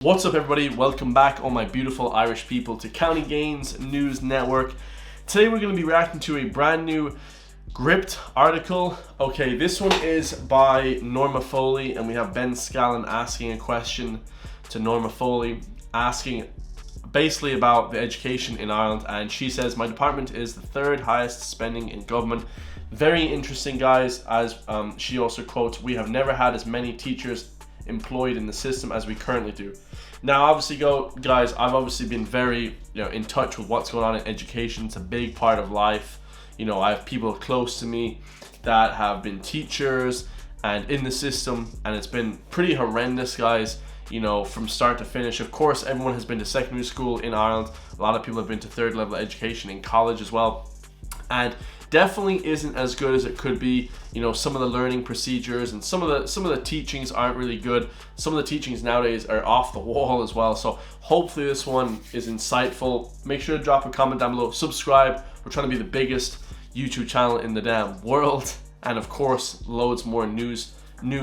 What's up, everybody? Welcome back, all my beautiful Irish people, to County Gains News Network. Today we're going to be reacting to a brand new Gript article. Okay, this one is by Norma Foley, and we have Ben Scallon asking a question to Norma Foley, asking basically about the education in Ireland, and she says, my department is the third highest spending in government. Very interesting, guys, as she also quotes, we have never had as many teachers employed in the system as we currently do. Now, obviously, guys, I've obviously been very, in touch with what's going on in education. It's a big part of life. I have people close to me that have been teachers and in the system, and it's been pretty horrendous, guys, from start to finish. Of course, everyone has been to secondary school in Ireland. A lot of people have been to third level education in college as well, and definitely isn't as good as it could be. Some of the learning procedures and some of the teachings aren't really good. Some of the teachings nowadays are off the wall as well. So hopefully this one is insightful. Make sure to drop a comment down below. Subscribe. We're trying to be the biggest YouTube channel in the damn world. And of course, loads more news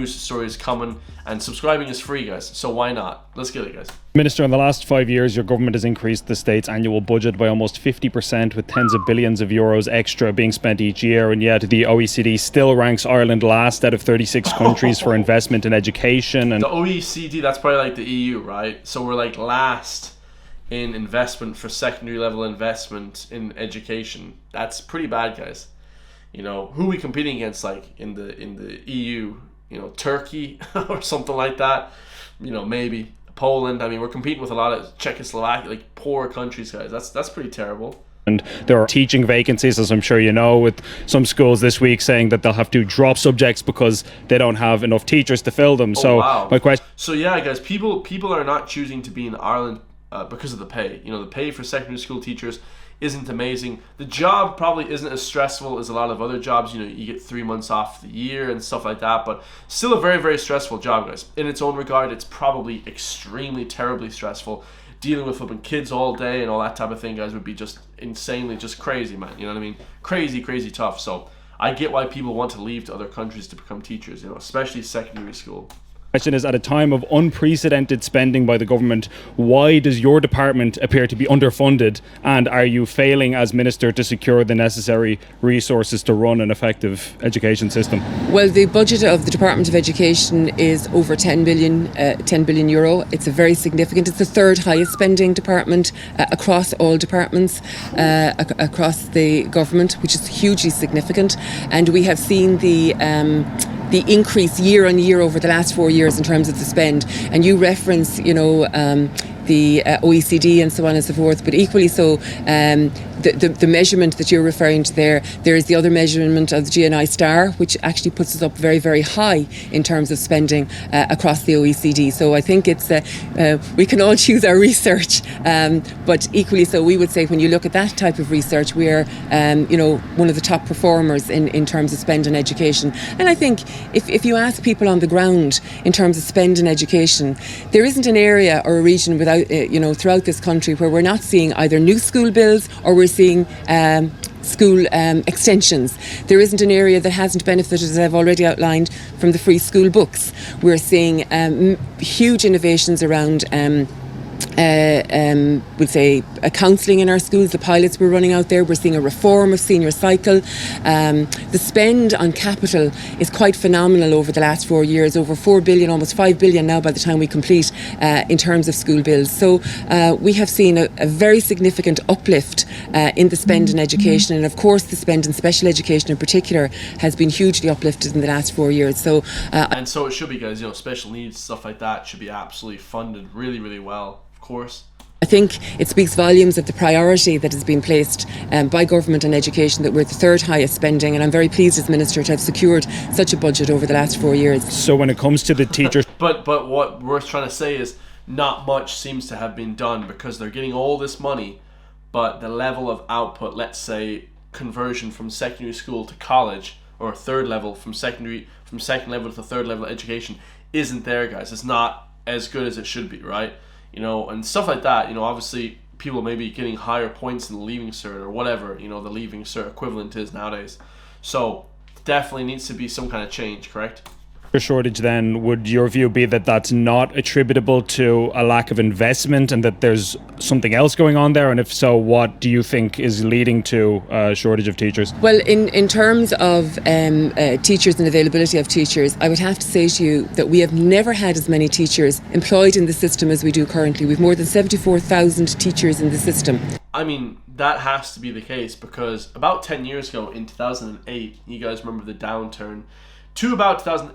stories coming, and subscribing is free, guys, so why not? Let's get it, guys. Minister, in the last 5 years your government has increased the state's annual budget by almost 50%, with tens of billions of euros extra being spent each year, and yet the OECD still ranks Ireland last out of 36 countries for investment in education. And the OECD, that's probably like the EU, right? So we're like last in investment for secondary level investment in education. That's pretty bad, guys. Who are we competing against, like in the EU? Turkey or something like that, maybe Poland. I mean, we're competing with a lot of Czechoslovakia, like poor countries, guys. That's pretty terrible. And there are teaching vacancies, as I'm sure you know, with some schools this week saying that they'll have to drop subjects because they don't have enough teachers to fill them. Wow. My question. So yeah, guys, people are not choosing to be in Ireland because of the pay. The pay for secondary school teachers isn't amazing. The job probably isn't as stressful as a lot of other jobs. You get 3 months off the year and stuff like that, but still a very, very stressful job, guys. In its own regard, it's probably extremely, terribly stressful. Dealing with flipping kids all day and all that type of thing, guys, would be just insanely, just crazy, man. You know what I mean? Crazy, crazy tough. So I get why people want to leave to other countries to become teachers, especially secondary school. Question is, at a time of unprecedented spending by the government, why does your department appear to be underfunded, and are you failing as minister to secure the necessary resources to run an effective education system? Well, the budget of the Department of Education is over 10 billion euro. It's a very significant, it's the third highest spending department across all departments across the government, which is hugely significant. And we have seen the increase year on year over the last 4 years in terms of the spend. And you reference, the OECD and so on and so forth, but equally so, the measurement that you're referring to there is the other measurement of the GNI star, which actually puts us up very, very high in terms of spending across the OECD. So I think it's we can all choose our research, but equally so, we would say when you look at that type of research, we're one of the top performers in terms of spend on education. And I think if you ask people on the ground in terms of spend in education, there isn't an area or a region without throughout this country where we're not seeing either new school builds or we're seeing school extensions. There isn't an area that hasn't benefited, as I've already outlined, from the free school books. We're seeing huge innovations around we'll say counselling in our schools, the pilots we're running out there. We're seeing a reform of senior cycle. The spend on capital is quite phenomenal over the last 4 years, over 4 billion, almost 5 billion now by the time we complete in terms of school bills. So we have seen a very significant uplift in the spend in education, and of course the spend in special education in particular has been hugely uplifted in the last 4 years. So and so it should be, guys. Special needs, stuff like that should be absolutely funded really, really well. Course. I think it speaks volumes of the priority that has been placed by government on education, that we're the third highest spending, and I'm very pleased as Minister to have secured such a budget over the last 4 years. So when it comes to the teachers... but what we're trying to say is not much seems to have been done, because they're getting all this money, but the level of output, let's say conversion from secondary school to college, or third level from second level to third level education, isn't there, guys. It's not as good as it should be, right? And stuff like that. Obviously people may be getting higher points in the Leaving Cert or whatever, the Leaving Cert equivalent is nowadays. So definitely needs to be some kind of change, correct? Shortage, then would your view be that that's not attributable to a lack of investment and that there's something else going on there? And if so, what do you think is leading to a shortage of teachers? Well, in terms of teachers and availability of teachers, I would have to say to you that we have never had as many teachers employed in the system as we do currently. We've more than 74,000 teachers in the system. I mean, that has to be the case because about 10 years ago in 2008, you guys remember the downturn, to about 2000,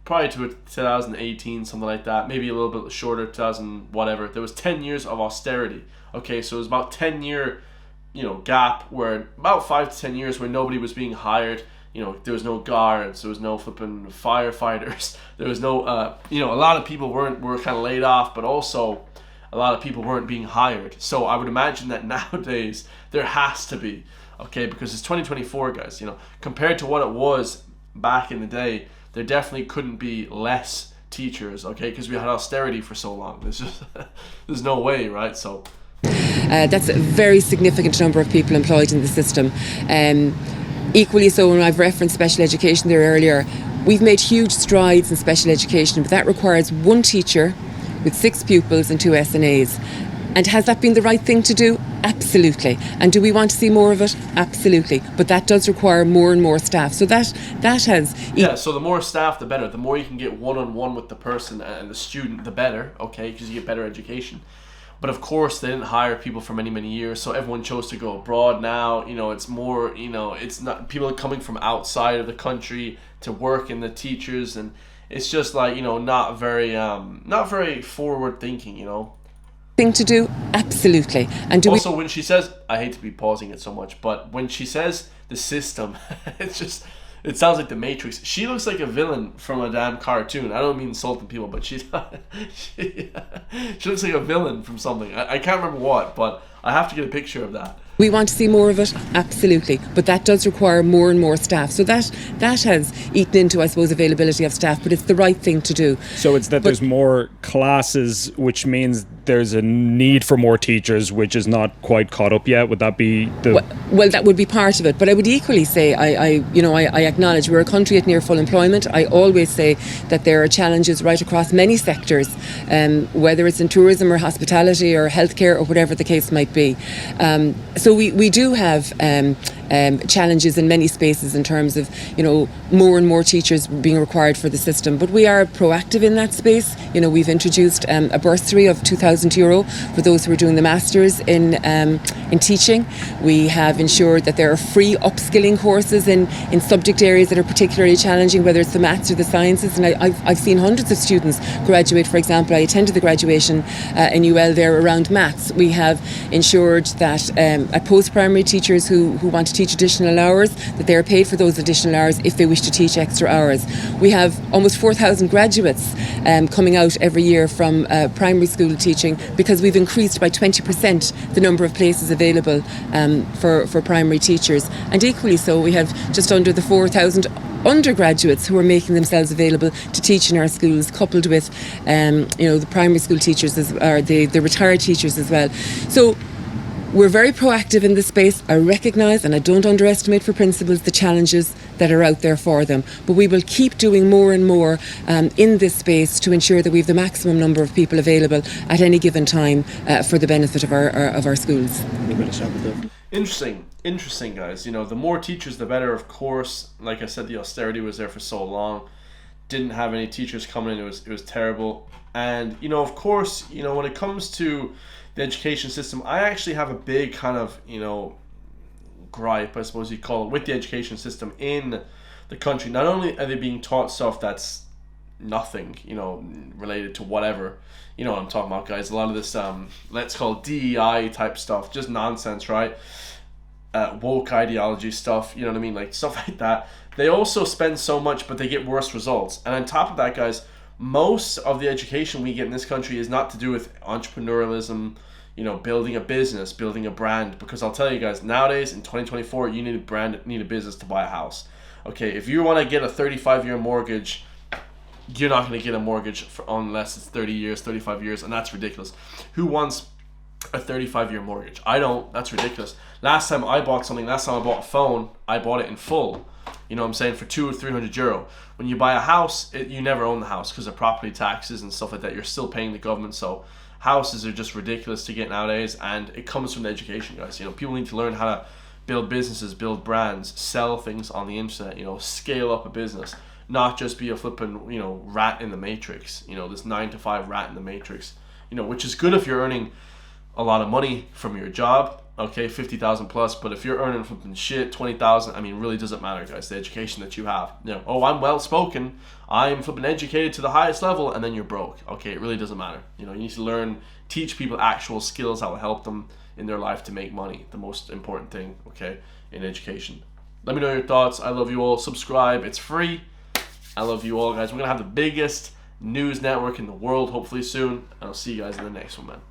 probably to 2018, something like that, maybe a little bit shorter, 2000 whatever. There was 10 years of austerity. Okay, so it was about 10-year, gap where about 5 to 10 years where nobody was being hired. There was no guards, there was no flipping firefighters, there was no, a lot of people were kind of laid off, but also a lot of people weren't being hired. So I would imagine that nowadays there has to be, okay, because it's 2024, guys. Compared to what it was back in the day, there definitely couldn't be less teachers, okay, because we had austerity for so long. There's no way, right? So that's a very significant number of people employed in the system. Equally so, when I've referenced special education there earlier, we've made huge strides in special education, but that requires one teacher with 6 pupils and 2 SNAs. And has that been the right thing to do? Absolutely. And do we want to see more of it? Absolutely. But that does require more and more staff. So that has... Yeah, so the more staff, the better. The more you can get one-on-one with the person and the student, the better, okay, because you get better education. But of course, they didn't hire people for many, many years, so everyone chose to go abroad now. It's more, it's not... People are coming from outside of the country to work in the teachers, and it's just like, not very forward thinking, Thing to do? Absolutely. And also, when she says, I hate to be pausing it so much, but when she says the system, it sounds like the Matrix. She looks like a villain from a damn cartoon. I don't mean insulting people, but she looks like a villain from something. I can't remember what, but I have to get a picture of that. We want to see more of it, absolutely, but that does require more and more staff. So that has eaten into, I suppose, availability of staff, but it's the right thing to do. So it's that there's more classes, which means there's a need for more teachers, which is not quite caught up yet. Would that be the... Well, that would be part of it, but I would equally say, I acknowledge we're a country at near full employment. I always say that there are challenges right across many sectors, whether it's in tourism or hospitality or healthcare or whatever the case might be. So we do have challenges in many spaces in terms of, more and more teachers being required for the system. But we are proactive in that space. We've introduced a bursary of €2,000 for those who are doing the masters in teaching. We have ensured that there are free upskilling courses in subject areas that are particularly challenging, whether it's the maths or the sciences. And I've seen hundreds of students graduate. For example, I attended the graduation in UL there around maths. We have ensured that at post-primary teachers who want to teach additional hours, that they are paid for those additional hours if they wish to teach extra hours. We have almost 4,000 graduates coming out every year from primary school teaching, because we've increased by 20% the number of places available for primary teachers. And equally so, we have just under the 4,000 undergraduates who are making themselves available to teach in our schools, coupled with the primary school teachers or the retired teachers as well. So we're very proactive in this space. I recognise, and I don't underestimate for principals, the challenges that are out there for them. But we will keep doing more and more in this space to ensure that we have the maximum number of people available at any given time for the benefit of our schools. Interesting, guys. The more teachers, the better. Of course, like I said, the austerity was there for so long. Didn't have any teachers coming in. It was terrible. And of course, when it comes to the education system, I actually have a big kind of, gripe, I suppose you'd call it, with the education system in the country. Not only are they being taught stuff that's nothing, related to whatever, what I'm talking about, guys. A lot of this, let's call it DEI type stuff, just nonsense, right? Woke ideology stuff, you know what I mean? Like stuff like that. They also spend so much, but they get worse results. And on top of that, guys, most of the education we get in this country is not to do with entrepreneurialism, building a business, building a brand. Because I'll tell you guys, nowadays in 2024, you need a brand, need a business to buy a house. Okay, if you want to get a 35-year mortgage, you're not going to get a mortgage unless it's 30 years, 35 years, and that's ridiculous. Who wants a 35-year mortgage. I don't. That's ridiculous. Last time I bought a phone, I bought it in full. You know what I'm saying? For 200 or 300 euro. When you buy a house, you never own the house because of property taxes and stuff like that. You're still paying the government. So houses are just ridiculous to get nowadays, and it comes from the education, guys. You know, people need to learn how to build businesses, build brands, sell things on the internet. You know, scale up a business, not just be a flipping, you know, rat in the matrix. You know, this 9-to-5 rat in the matrix. You know, which is good if you're earning a lot of money from your job. Okay, 50,000 plus, but if you're earning flipping shit, 20,000, I mean, really doesn't matter, guys. The education that you have, you know, oh, I'm well spoken, I'm flipping educated to the highest level, and then you're broke. Okay, it really doesn't matter. You know, you need to learn, teach people actual skills that will help them in their life to make money. The most important thing, okay, in education. Let me know your thoughts. I love you all. Subscribe. It's free. I love you all, guys. We're gonna have the biggest news network in the world hopefully soon, and I'll see you guys in the next one, man.